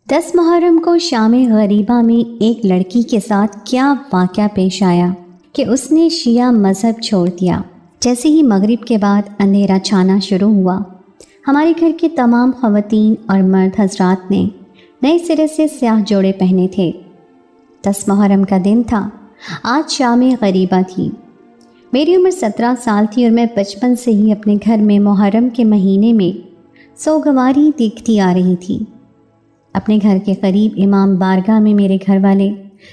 10 محرم کو شام غریبہ میں ایک لڑکی کے ساتھ کیا واقعہ پیش آیا کہ اس نے شیعہ مذہب چھوڑ دیا۔ جیسے ہی مغرب کے بعد اندھیرا چھانا شروع ہوا، ہمارے گھر کے تمام خواتین اور مرد حضرات نے نئے سرے سے سیاہ جوڑے پہنے تھے۔ 10 محرم کا دن تھا۔ آج شام غریبہ تھی۔ میری عمر 17 سال تھی اور میں بچپن سے ہی اپنے گھر میں محرم کے مہینے میں سوگواری دیکھتی آ رہی تھی۔ اپنے گھر کے قریب امام بارگاہ میں میرے گھر والے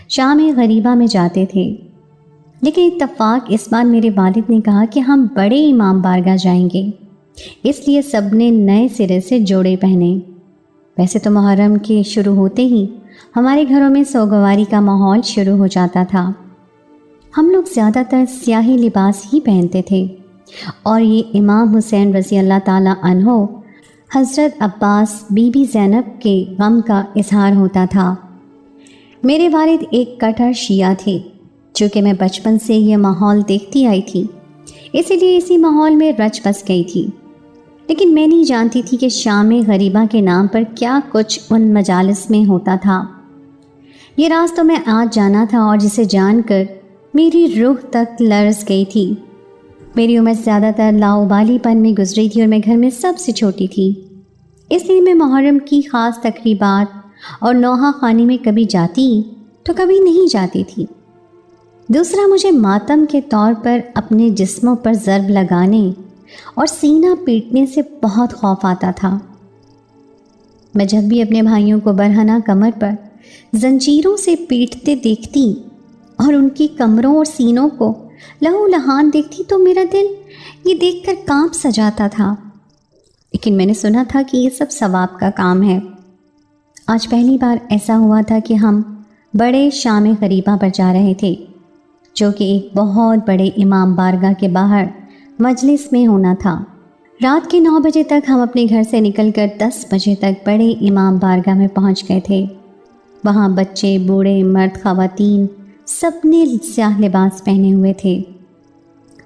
شام غریبہ میں جاتے تھے، لیکن اتفاق اس بار میرے والد نے کہا کہ ہم بڑے امام بارگاہ جائیں گے، اس لیے سب نے نئے سرے سے جوڑے پہنے۔ ویسے تو محرم کے شروع ہوتے ہی ہمارے گھروں میں سوگواری کا ماحول شروع ہو جاتا تھا۔ ہم لوگ زیادہ تر سیاہی لباس ہی پہنتے تھے، اور یہ امام حسین رضی اللہ تعالیٰ عنہ، حضرت عباس، بی بی زینب کے غم کا اظہار ہوتا تھا۔ میرے والد ایک کٹر شیعہ تھے، چونکہ میں بچپن سے یہ ماحول دیکھتی آئی تھی، اسی لیے اسی ماحول میں رچ بس گئی تھی۔ لیکن میں نہیں جانتی تھی کہ شام غریبہ کے نام پر کیا کچھ ان مجالس میں ہوتا تھا۔ یہ راز تو میں آج جانا تھا، اور جسے جان کر میری روح تک لرز گئی تھی۔ میری عمر زیادہ تر لاؤبالی پن میں گزری تھی، اور میں گھر میں سب سے چھوٹی تھی، اس لیے میں محرم کی خاص تقریبات اور نوحہ خوانی میں کبھی جاتی تو کبھی نہیں جاتی تھی۔ دوسرا، مجھے ماتم کے طور پر اپنے جسموں پر ضرب لگانے اور سینہ پیٹنے سے بہت خوف آتا تھا۔ میں جب بھی اپنے بھائیوں کو برہنہ کمر پر زنجیروں سے پیٹتے دیکھتی اور ان کی کمروں اور سینوں کو لہو لہان دیکھتی تو میرا دل یہ دیکھ کر کانپ سا جاتا تھا۔ لیکن میں نے سنا تھا کہ یہ سب ثواب کا کام ہے۔ آج پہلی بار ایسا ہوا تھا کہ ہم بڑے شام غریبہ پر جا رہے تھے، جو کہ ایک بہت بڑے امام بارگاہ کے باہر مجلس میں ہونا تھا۔ رات کے 9 بجے تک ہم اپنے گھر سے نکل کر 10 بجے تک بڑے امام بارگاہ میں پہنچ گئے تھے۔ وہاں بچے، بوڑھے، مرد، خواتین سب نے سیاہ لباس پہنے ہوئے تھے۔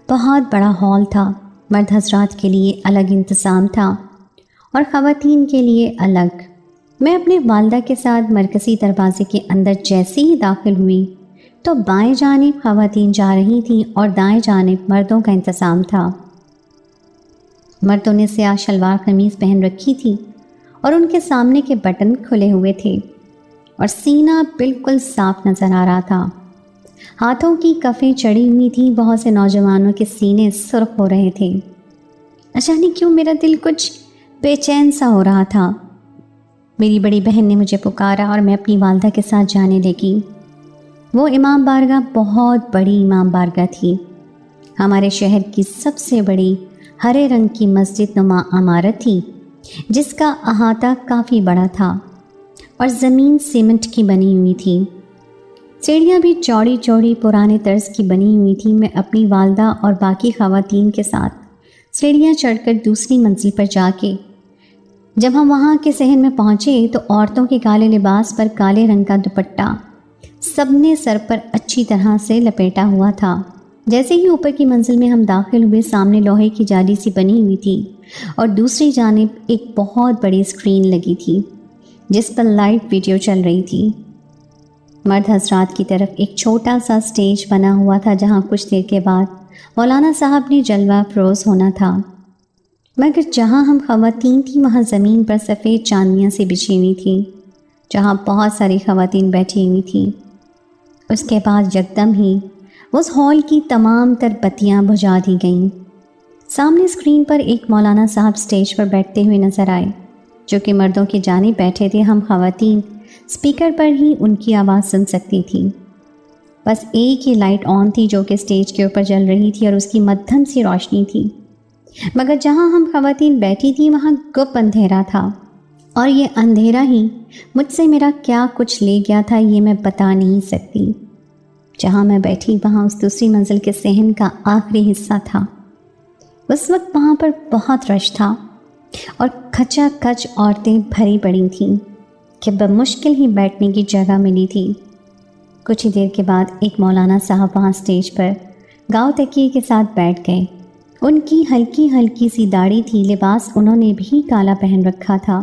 بہت بڑا ہال تھا، مرد حضرات کے لیے الگ انتظام تھا اور خواتین کے لیے الگ۔ میں اپنے والدہ کے ساتھ مرکزی دروازے کے اندر جیسے ہی داخل ہوئی تو بائیں جانب خواتین جا رہی تھیں اور دائیں جانب مردوں کا انتظام تھا۔ مردوں نے سیاہ شلوار قمیض پہن رکھی تھی اور ان کے سامنے کے بٹن کھلے ہوئے تھے اور سینہ بالکل صاف نظر آ رہا تھا۔ ہاتھوں کی کفیں چڑھی ہوئی تھیں، بہت سے نوجوانوں کے سینے سرخ ہو رہے تھے۔ اچانک کیوں میرا دل کچھ بے چین سا ہو رہا تھا۔ میری بڑی بہن نے مجھے پکارا اور میں اپنی والدہ کے ساتھ جانے لگی۔ وہ امام بارگاہ بہت بڑی امام بارگاہ تھی، ہمارے شہر کی سب سے بڑی ہرے رنگ کی مسجد نما عمارت تھی، جس کا احاطہ کافی بڑا تھا اور زمین سیمنٹ کی بنی ہوئی تھی۔ سیڑھیاں بھی چوڑی چوڑی پرانے طرز کی بنی ہوئی تھیں۔ میں اپنی والدہ اور باقی خواتین کے ساتھ سیڑھیاں چڑھ کر دوسری منزل پر جا کے جب ہم وہاں کے صحن میں پہنچے تو عورتوں کے کالے لباس پر کالے رنگ کا دوپٹہ سب نے سر پر اچھی طرح سے لپیٹا ہوا تھا۔ جیسے ہی اوپر کی منزل میں ہم داخل ہوئے، سامنے لوہے کی جالی سی بنی ہوئی تھی اور دوسری جانب ایک بہت بڑی اسکرین لگی تھی جس پر لائیو ویڈیو چل رہی تھی۔ مرد حضرات کی طرف ایک چھوٹا سا اسٹیج بنا ہوا تھا، جہاں کچھ دیر کے بعد مولانا صاحب نے جلوہ فروز ہونا تھا، مگر جہاں ہم خواتین تھیں وہاں زمین پر سفید چاندیاں سے بچھی ہوئی تھیں، جہاں بہت ساری خواتین بیٹھی ہوئی تھیں۔ اس کے بعد یکدم ہی اس ہال کی تمام تر بتیاں بجھا دی گئیں۔ سامنے اسکرین پر ایک مولانا صاحب اسٹیج پر بیٹھتے ہوئے نظر آئے، جو کہ مردوں کی جانب بیٹھے تھے۔ ہم خواتین اسپیکر پر ہی ان کی آواز سن سکتی تھی۔ بس ایک ہی لائٹ آن تھی جو کہ اسٹیج کے اوپر جل رہی تھی اور اس کی مدھم سی روشنی تھی، مگر جہاں ہم خواتین بیٹھی تھیں وہاں گپ اندھیرا تھا، اور یہ اندھیرا ہی مجھ سے میرا کیا کچھ لے گیا تھا یہ میں بتا نہیں سکتی۔ جہاں میں بیٹھی وہاں اس دوسری منزل کے صحن کا آخری حصہ تھا۔ اس وقت وہاں پر بہت رش تھا اور کھچا کھچ عورتیں بھری پڑی تھیں کہ بمشکل ہی بیٹھنے کی جگہ ملی تھی۔ کچھ ہی دیر کے بعد ایک مولانا صاحب وہاں اسٹیج پر گاؤ تکیے کے ساتھ بیٹھ گئے۔ ان کی ہلکی ہلکی سی داڑھی تھی، لباس انہوں نے بھی کالا پہن رکھا تھا۔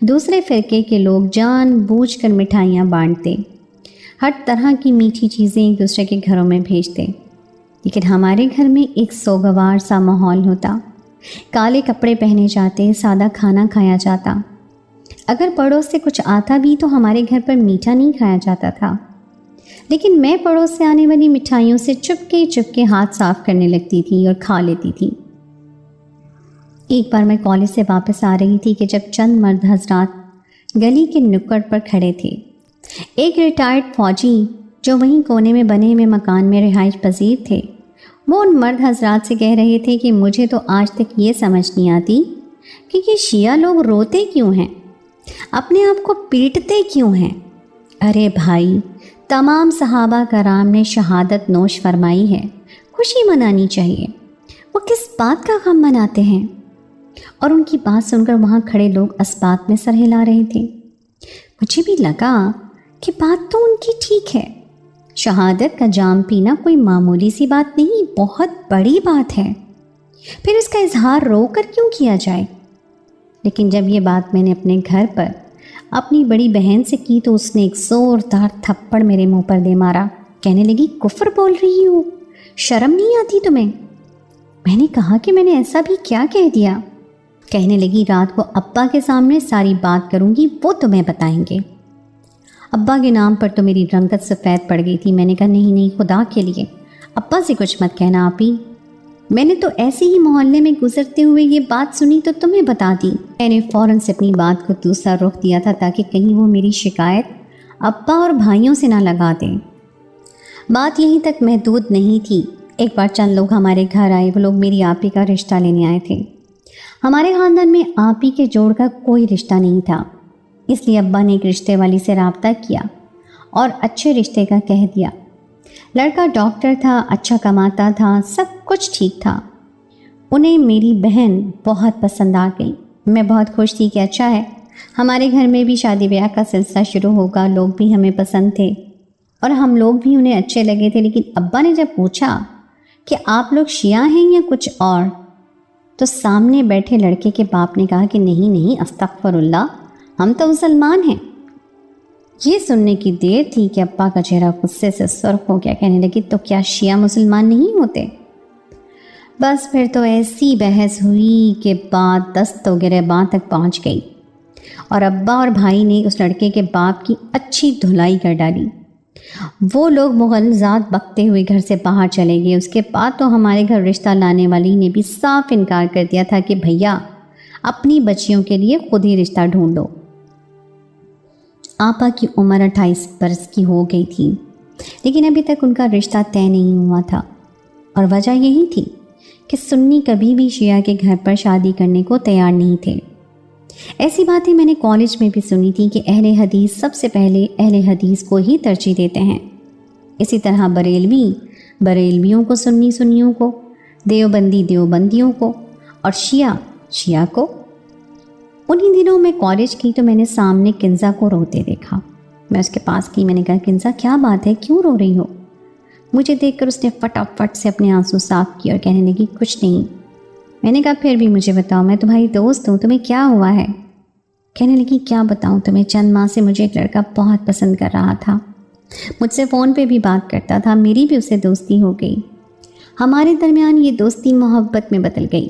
دوسرے فرقے کے لوگ جان بوجھ کر مٹھائیاں بانٹتے، ہر طرح کی میٹھی چیزیں ایک دوسرے کے گھروں میں بھیجتے، لیکن ہمارے گھر میں ایک سوگوار سا ماحول ہوتا۔ کالے کپڑے پہنے جاتے، سادہ کھانا کھایا جاتا۔ اگر پڑوس سے کچھ آتا بھی تو ہمارے گھر پر میٹھا نہیں کھایا جاتا تھا، لیکن میں پڑوس سے آنے والی مٹھائیوں سے چپ کے ہاتھ صاف کرنے لگتی تھی اور کھا لیتی تھی۔ ایک بار میں کالج سے واپس آ رہی تھی کہ جب چند مرد حضرات گلی کے نکڑ پر کھڑے تھے۔ ایک ریٹائرڈ فوجی جو وہیں کونے میں بنے ہوئے مکان میں رہائش پذیر تھے، وہ ان مرد حضرات سے کہہ رہے تھے کہ مجھے تو آج تک یہ سمجھ نہیں آتی کہ یہ شیعہ لوگ روتے کیوں ہیں، اپنے آپ کو پیٹتے کیوں ہیں۔ ارے بھائی، تمام صحابہ کرام نے شہادت نوش فرمائی ہے، خوشی منانی چاہیے، وہ کس بات کا غم مناتے ہیں؟ اور ان کی بات سن کر وہاں کھڑے لوگ اسبات میں سر ہلا رہے تھے۔ مجھے بھی لگا کہ بات تو ان کی ٹھیک ہے، شہادت کا جام پینا کوئی معمولی سی بات نہیں، بہت بڑی بات ہے، پھر اس کا اظہار رو کر کیوں کیا جائے؟ لیکن جب یہ بات میں نے اپنے گھر پر اپنی بڑی بہن سے کی تو اس نے ایک زوردار تھپڑ میرے منہ پر دے مارا، کہنے لگی کفر بول رہی ہو، شرم نہیں آتی تمہیں؟ میں نے کہا کہ میں نے ایسا بھی کیا کہہ دیا؟ کہنے لگی رات کو ابا کے سامنے ساری بات کروں گی، وہ تمہیں بتائیں گے۔ ابا کے نام پر تو میری رنگت سفید پڑ گئی تھی۔ میں نے کہا نہیں، خدا کے لیے ابا سے کچھ مت کہنا آپی، میں نے تو ایسے ہی محلے میں گزرتے ہوئے یہ بات سنی تو تمہیں بتا دی۔ میں نے فوراً سے اپنی بات کو دوسرا رخ دیا تھا تاکہ کہیں وہ میری شکایت ابا اور بھائیوں سے نہ لگا دیں۔ بات یہیں تک محدود نہیں تھی۔ ایک بار چند لوگ ہمارے گھر آئے، وہ لوگ میری آپی کا رشتہ لینے آئے تھے۔ ہمارے خاندان میں آپی کے جوڑ کا کوئی رشتہ نہیں تھا، اس لیے ابا نے ایک رشتے والی سے رابطہ کیا اور اچھے رشتے کا کہہ دیا۔ لڑکا ڈاکٹر تھا، اچھا کماتا تھا، سب کچھ ٹھیک تھا۔ انہیں میری بہن بہت پسند آ گئی۔ میں بہت خوش تھی کہ اچھا ہے، ہمارے گھر میں بھی شادی بیاہ کا سلسلہ شروع ہوگا، لوگ بھی ہمیں پسند تھے اور ہم لوگ بھی انہیں اچھے لگے تھے۔ لیکن ابا نے جب پوچھا کہ آپ لوگ شیعہ ہیں یا کچھ اور، تو سامنے بیٹھے لڑکے کے باپ نے کہا کہ نہیں، استغفر اللہ، ہم تو مسلمان ہیں۔ یہ سننے کی دیر تھی کہ ابا کا چہرہ غصے سے سرخ ہو گیا، کہنے لگی تو کیا شیعہ مسلمان نہیں ہوتے؟ بس پھر تو ایسی بحث ہوئی کہ بات دست و گریباں تک پہنچ گئی اور ابا اور بھائی نے اس لڑکے کے باپ کی اچھی دھلائی کر ڈالی۔ وہ لوگ مغلظات بکتے ہوئے گھر سے باہر چلے گئے۔ اس کے بعد تو ہمارے گھر رشتہ لانے والی نے بھی صاف انکار کر دیا تھا کہ بھیا اپنی بچیوں کے لیے خود ہی رشتہ ڈھونڈ لو۔ آپا کی عمر 28 برس کی ہو گئی تھی، لیکن ابھی تک ان کا رشتہ طے نہیں ہوا تھا، اور وجہ یہی تھی کہ سنی کبھی بھی شیعہ کے گھر پر شادی کرنے کو تیار نہیں تھے۔ ایسی باتیں میں نے کالج میں بھی سنی تھی کہ اہل حدیث سب سے پہلے اہل حدیث کو ہی ترجیح دیتے ہیں، اسی طرح بریلویوں کو سنیوں کو، دیوبندیوں کو، اور شیعہ کو۔ انہی دنوں میں کالج کی تو میں نے سامنے کنزا کو روتے دیکھا۔ میں اس کے پاس کی، میں نے کہا کنزا کیا بات ہے، کیوں رو رہی ہو؟ مجھے دیکھ کر اس نے فٹافٹ سے اپنے آنسو صاف کیے اور کہنے لگی کچھ نہیں۔ میں نے کہا پھر بھی مجھے بتاؤ، میں تمہاری دوست ہوں، تمہیں کیا ہوا ہے؟ کہنے لگی کیا بتاؤں تمہیں، چند ماہ سے مجھے ایک لڑکا بہت پسند کر رہا تھا، مجھ سے فون پہ بھی بات کرتا تھا، میری بھی اسے دوستی ہو گئی، ہمارے درمیان یہ دوستی محبت میں بدل گئی۔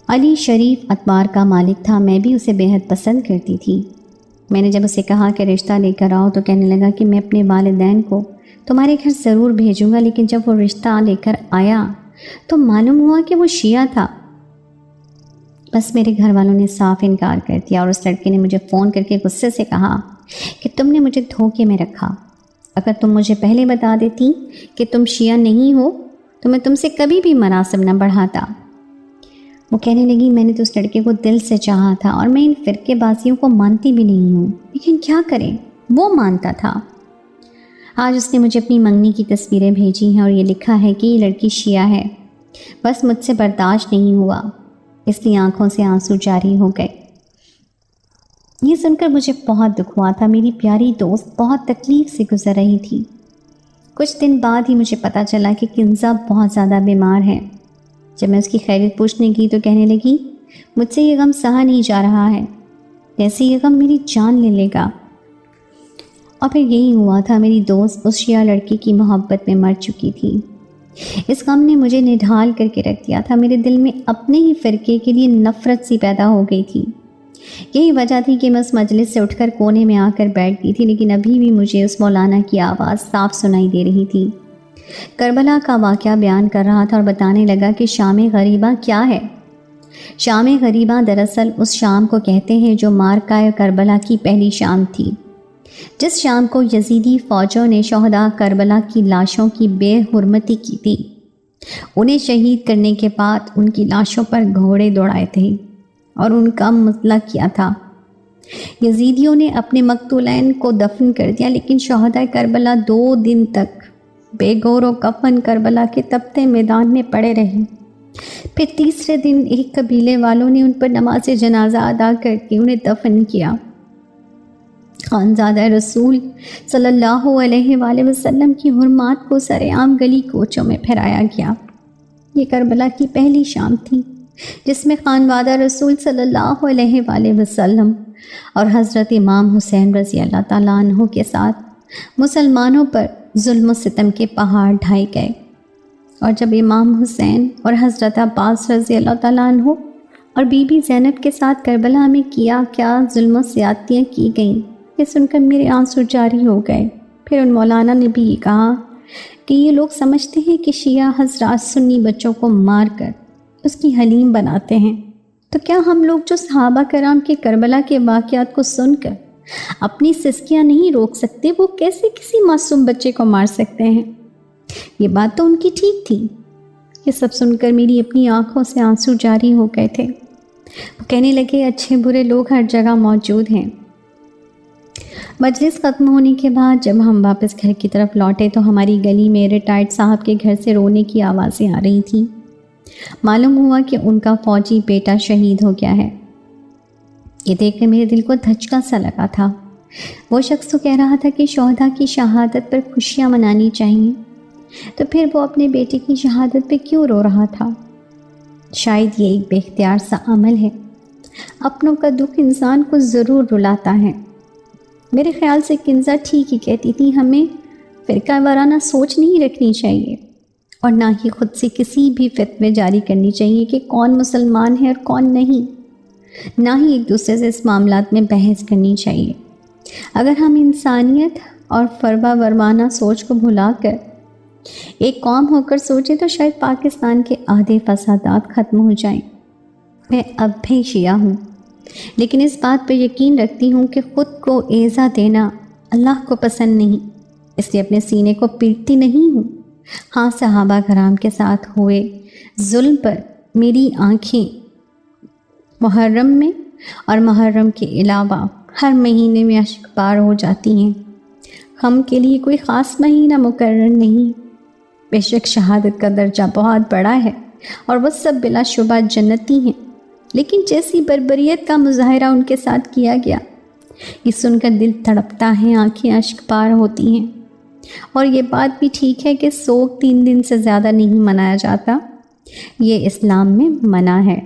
علی شریف اتبار کا مالک تھا، میں بھی اسے بے حد پسند کرتی تھی۔ میں نے جب اسے کہا کہ رشتہ لے کر آؤ تو کہنے لگا کہ میں اپنے والدین کو تمہارے گھر ضرور بھیجوں گا، لیکن جب وہ رشتہ لے کر آیا تو معلوم ہوا کہ وہ شیعہ تھا۔ بس میرے گھر والوں نے صاف انکار کر دیا اور اس لڑکے نے مجھے فون کر کے غصے سے کہا کہ تم نے مجھے دھوکے میں رکھا، اگر تم مجھے پہلے بتا دیتی کہ تم شیعہ نہیں ہو تو میں تم سے کبھی بھی مناسب نہ بڑھاتا۔ وہ کہنے لگی میں نے تو اس لڑکے کو دل سے چاہا تھا اور میں ان فرقے بازیوں کو مانتی بھی نہیں ہوں، لیکن کیا کریں، وہ مانتا تھا۔ آج اس نے مجھے اپنی منگنی کی تصویریں بھیجی ہیں اور یہ لکھا ہے کہ یہ لڑکی شیعہ ہے، بس مجھ سے برداشت نہیں ہوا، اس لیے آنکھوں سے آنسو جاری ہو گئے۔ یہ سن کر مجھے بہت دکھ ہوا تھا، میری پیاری دوست بہت تکلیف سے گزر رہی تھی۔ کچھ دن بعد ہی مجھے پتہ چلا کہ کنزا بہت زیادہ بیمار ہے۔ جب میں اس کی خیریت پوچھنے کی تو کہنے لگی مجھ سے یہ غم سہا نہیں جا رہا ہے، جیسے یہ غم میری جان لے لے گا۔ اور پھر یہی ہوا تھا، میری دوست اس شیعہ لڑکی کی محبت میں مر چکی تھی۔ اس غم نے مجھے نڈھال کر کے رکھ دیا تھا، میرے دل میں اپنے ہی فرقے کے لیے نفرت سی پیدا ہو گئی تھی۔ یہی وجہ تھی کہ میں اس مجلس سے اٹھ کر کونے میں آ کر بیٹھ گئی تھی، لیکن ابھی بھی مجھے اس مولانا کی آواز صاف سنائی دے رہی تھی۔ کربلا کا واقعہ بیان کر رہا تھا اور بتانے لگا کہ شام غریبہ کیا ہے۔ شام غریبہ دراصل اس شام کو کہتے ہیں جو معرکہ کربلا کی پہلی شام تھی، جس شام کو یزیدی فوجوں نے شہداء کربلا کی لاشوں کی بے حرمتی کی تھی۔ انہیں شہید کرنے کے بعد ان کی لاشوں پر گھوڑے دوڑائے تھے اور ان کا مطلع کیا تھا۔ یزیدیوں نے اپنے مقتولین کو دفن کر دیا، لیکن شہداء کربلا 2 دن تک بے گور و کفن کربلا کے تپتے میدان میں پڑے رہے۔ پھر تیسرے دن ایک قبیلے والوں نے ان پر نماز جنازہ ادا کر کے انہیں دفن کیا۔ خانزادہ رسول صلی اللہ علیہ وآلہ وسلم کی حرمات کو سر عام گلی کوچوں میں پھیرایا گیا۔ یہ کربلا کی پہلی شام تھی جس میں خانوادہ رسول صلی اللہ علیہ وآلہ وسلم اور حضرت امام حسین رضی اللہ تعالیٰ عنہ کے ساتھ مسلمانوں پر ظلم و ستم کے پہاڑ ڈھائے گئے۔ اور جب امام حسین اور حضرت عباس رضی اللہ تعالیٰ عنہ اور بی بی زینب کے ساتھ کربلا میں کیا ظلم و زیادتیاں کی گئیں، یہ سن کر میرے آنسو جاری ہو گئے۔ پھر ان مولانا نے بھی یہ کہا کہ یہ لوگ سمجھتے ہیں کہ شیعہ حضرات سنی بچوں کو مار کر اس کی حلیم بناتے ہیں، تو کیا ہم لوگ جو صحابہ کرام کے کربلا کے واقعات کو سن کر اپنی سسکیاں نہیں روک سکتے، وہ کیسے کسی معصوم بچے کو مار سکتے ہیں؟ یہ بات تو ان کی ٹھیک تھی۔ یہ سب سن کر میری اپنی آنکھوں سے آنسو جاری ہو گئے تھے۔ وہ کہنے لگے اچھے برے لوگ ہر جگہ موجود ہیں۔ مجلس ختم ہونے کے بعد جب ہم واپس گھر کی طرف لوٹے تو ہماری گلی میں ریٹائرڈ صاحب کے گھر سے رونے کی آوازیں آ رہی تھیں۔ معلوم ہوا کہ ان کا فوجی بیٹا شہید ہو گیا ہے۔ یہ دیکھ کر میرے دل کو دھچکا سا لگا تھا۔ وہ شخص تو کہہ رہا تھا کہ شہداء کی شہادت پر خوشیاں منانی چاہیے، تو پھر وہ اپنے بیٹے کی شہادت پہ کیوں رو رہا تھا؟ شاید یہ ایک بے اختیار سا عمل ہے۔ اپنوں کا دکھ انسان کو ضرور رلاتا ہے۔ میرے خیال سے کنزہ ٹھیک ہی کہتی تھی، ہمیں فرقہ وارانہ سوچ نہیں رکھنی چاہیے اور نہ ہی خود سے کسی بھی فتوے جاری کرنی چاہیے کہ کون مسلمان ہے اور کون نہیں، نہ ہی ایک دوسرے سے اس معاملات میں بحث کرنی چاہیے۔ اگر ہم انسانیت اور فرقہ وارانہ سوچ کو بھلا کر ایک قوم ہو کر سوچیں تو شاید پاکستان کے آدھے فسادات ختم ہو جائیں۔ میں اب بھی شیعہ ہوں، لیکن اس بات پر یقین رکھتی ہوں کہ خود کو ایذا دینا اللہ کو پسند نہیں، اس لیے اپنے سینے کو پیٹتی نہیں ہوں۔ ہاں، صحابہ کرام کے ساتھ ہوئے ظلم پر میری آنکھیں محرم میں اور محرم کے علاوہ ہر مہینے میں اشک بار ہو جاتی ہیں۔ غم کے لیے کوئی خاص مہینہ مقرر نہیں۔ بے شک شہادت کا درجہ بہت بڑا ہے اور وہ سب بلا شبہ جنتی ہیں، لیکن جیسی بربریت کا مظاہرہ ان کے ساتھ کیا گیا، یہ سن کر دل تڑپتا ہے، آنکھیں اشک بار ہوتی ہیں۔ اور یہ بات بھی ٹھیک ہے کہ سوگ 3 دن سے زیادہ نہیں منایا جاتا، یہ اسلام میں منع ہے۔